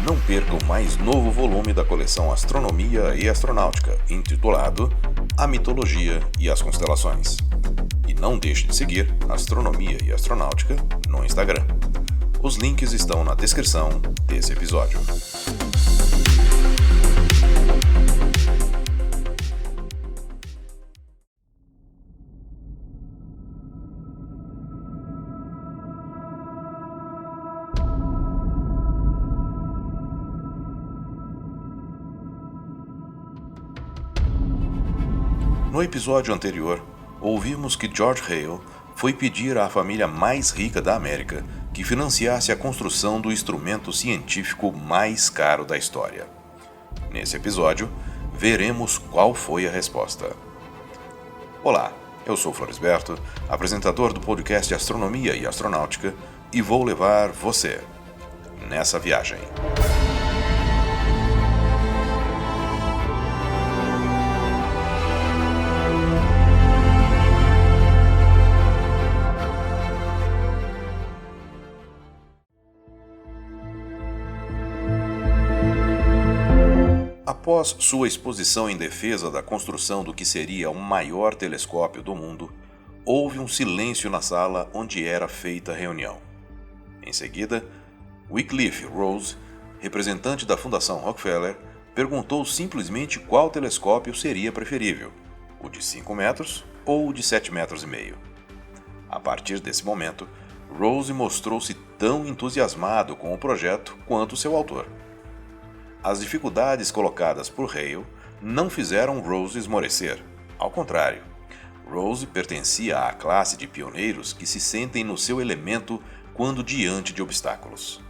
Não perca o mais novo volume da coleção Astronomia e Astronáutica, intitulado A Mitologia e as Constelações. E não deixe de seguir Astronomia e Astronáutica no Instagram. Os links estão na descrição desse episódio. No episódio anterior, ouvimos que George Hale foi pedir à família mais rica da América que financiasse a construção do instrumento científico mais caro da história. Nesse episódio, veremos qual foi a resposta. Olá, eu sou Floresberto, apresentador do podcast Astronomia e Astronáutica, e vou levar você nessa viagem. Após sua exposição em defesa da construção do que seria o maior telescópio do mundo, houve um silêncio na sala onde era feita a reunião. Em seguida, Wycliffe Rose, representante da Fundação Rockefeller, perguntou simplesmente qual telescópio seria preferível, o de 5 metros ou o de 7,5 metros. A partir desse momento, Rose mostrou-se tão entusiasmado com o projeto quanto seu autor. As dificuldades colocadas por Hale não fizeram Rose esmorecer. Ao contrário, Rose pertencia à classe de pioneiros que se sentem no seu elemento quando diante de obstáculos.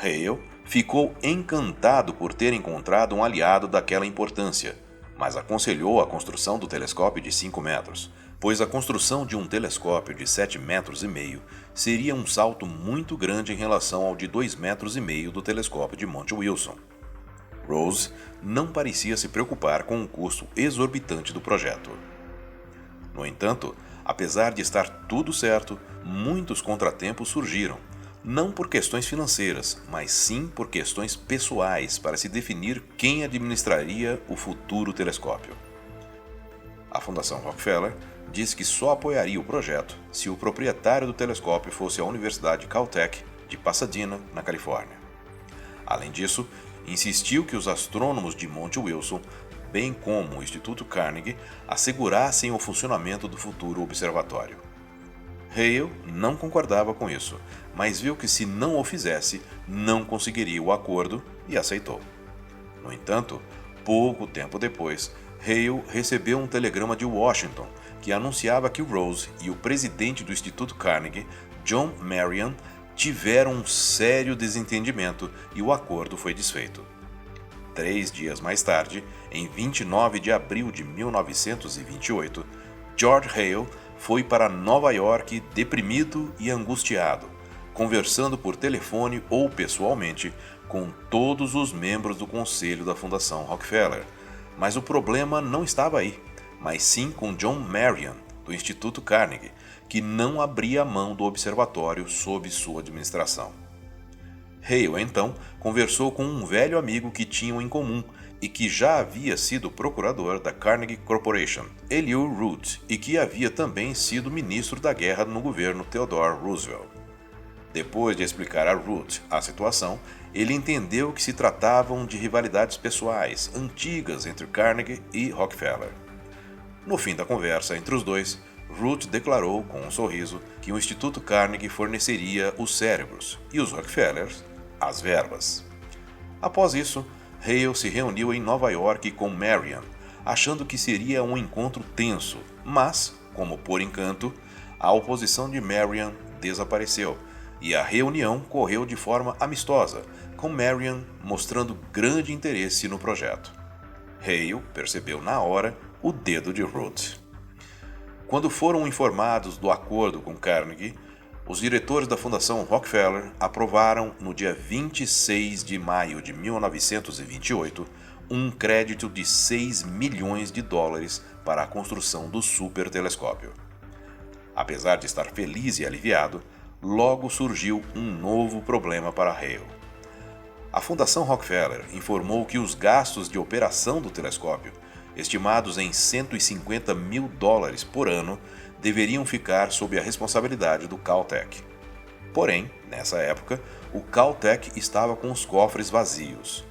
Hale ficou encantado por ter encontrado um aliado daquela importância, mas aconselhou a construção do telescópio de 5 metros, pois a construção de um telescópio de 7,5 metros seria um salto muito grande em relação ao de 2,5 metros do telescópio de Monte Wilson. Rose não parecia se preocupar com o custo exorbitante do projeto. No entanto, apesar de estar tudo certo, muitos contratempos surgiram, não por questões financeiras, mas sim por questões pessoais para se definir quem administraria o futuro telescópio. A Fundação Rockefeller disse que só apoiaria o projeto se o proprietário do telescópio fosse a Universidade Caltech de Pasadena, na Califórnia. Além disso, insistiu que os astrônomos de Monte Wilson, bem como o Instituto Carnegie, assegurassem o funcionamento do futuro observatório. Hale não concordava com isso, mas viu que se não o fizesse, não conseguiria o acordo e aceitou. No entanto, pouco tempo depois, Hale recebeu um telegrama de Washington que anunciava que Rose e o presidente do Instituto Carnegie, John Marion, tiveram um sério desentendimento e o acordo foi desfeito. 3 dias mais tarde, em 29 de abril de 1928, George Hale foi para Nova York deprimido e angustiado, conversando por telefone ou pessoalmente com todos os membros do conselho da Fundação Rockefeller. Mas o problema não estava aí, mas sim com John Marion, do Instituto Carnegie, que não abria mão do observatório sob sua administração. Hale, então, conversou com um velho amigo que tinham em comum e que já havia sido procurador da Carnegie Corporation, Elihu Root, e que havia também sido ministro da guerra no governo Theodore Roosevelt. Depois de explicar a Root a situação, ele entendeu que se tratavam de rivalidades pessoais antigas entre Carnegie e Rockefeller. No fim da conversa entre os dois, Root declarou com um sorriso que o Instituto Carnegie forneceria os cérebros e os Rockefellers as verbas. Após isso, Hale se reuniu em Nova York com Marion, achando que seria um encontro tenso, mas, como por encanto, a oposição de Marion desapareceu e a reunião correu de forma amistosa, com Marion mostrando grande interesse no projeto. Hale percebeu na hora o dedo de Root. Quando foram informados do acordo com Carnegie, os diretores da Fundação Rockefeller aprovaram, no dia 26 de maio de 1928, um crédito de $6 milhões para a construção do supertelescópio. Apesar de estar feliz e aliviado, logo surgiu um novo problema para Hale. A Fundação Rockefeller informou que os gastos de operação do telescópio, estimados em $150 mil por ano, deveriam ficar sob a responsabilidade do Caltech. Porém, nessa época, o Caltech estava com os cofres vazios.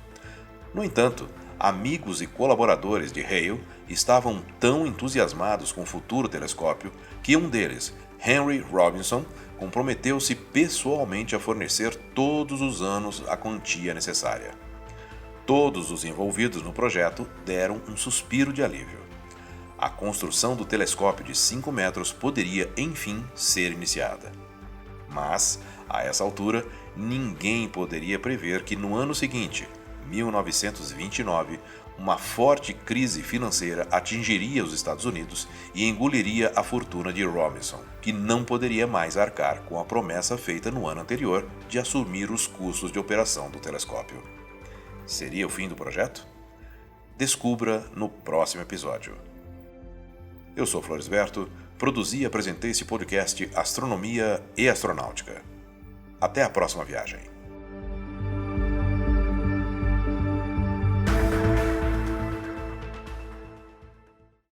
No entanto, amigos e colaboradores de Hale estavam tão entusiasmados com o futuro telescópio que um deles, Henry Robinson, comprometeu-se pessoalmente a fornecer todos os anos a quantia necessária. Todos os envolvidos no projeto deram um suspiro de alívio. A construção do telescópio de 5 metros poderia, enfim, ser iniciada. Mas, a essa altura, ninguém poderia prever que no ano seguinte, 1929, uma forte crise financeira atingiria os Estados Unidos e engoliria a fortuna de Robinson, que não poderia mais arcar com a promessa feita no ano anterior de assumir os custos de operação do telescópio. Seria o fim do projeto? Descubra no próximo episódio. Eu sou Floresberto, produzi e apresentei esse podcast Astronomia e Astronáutica. Até a próxima viagem.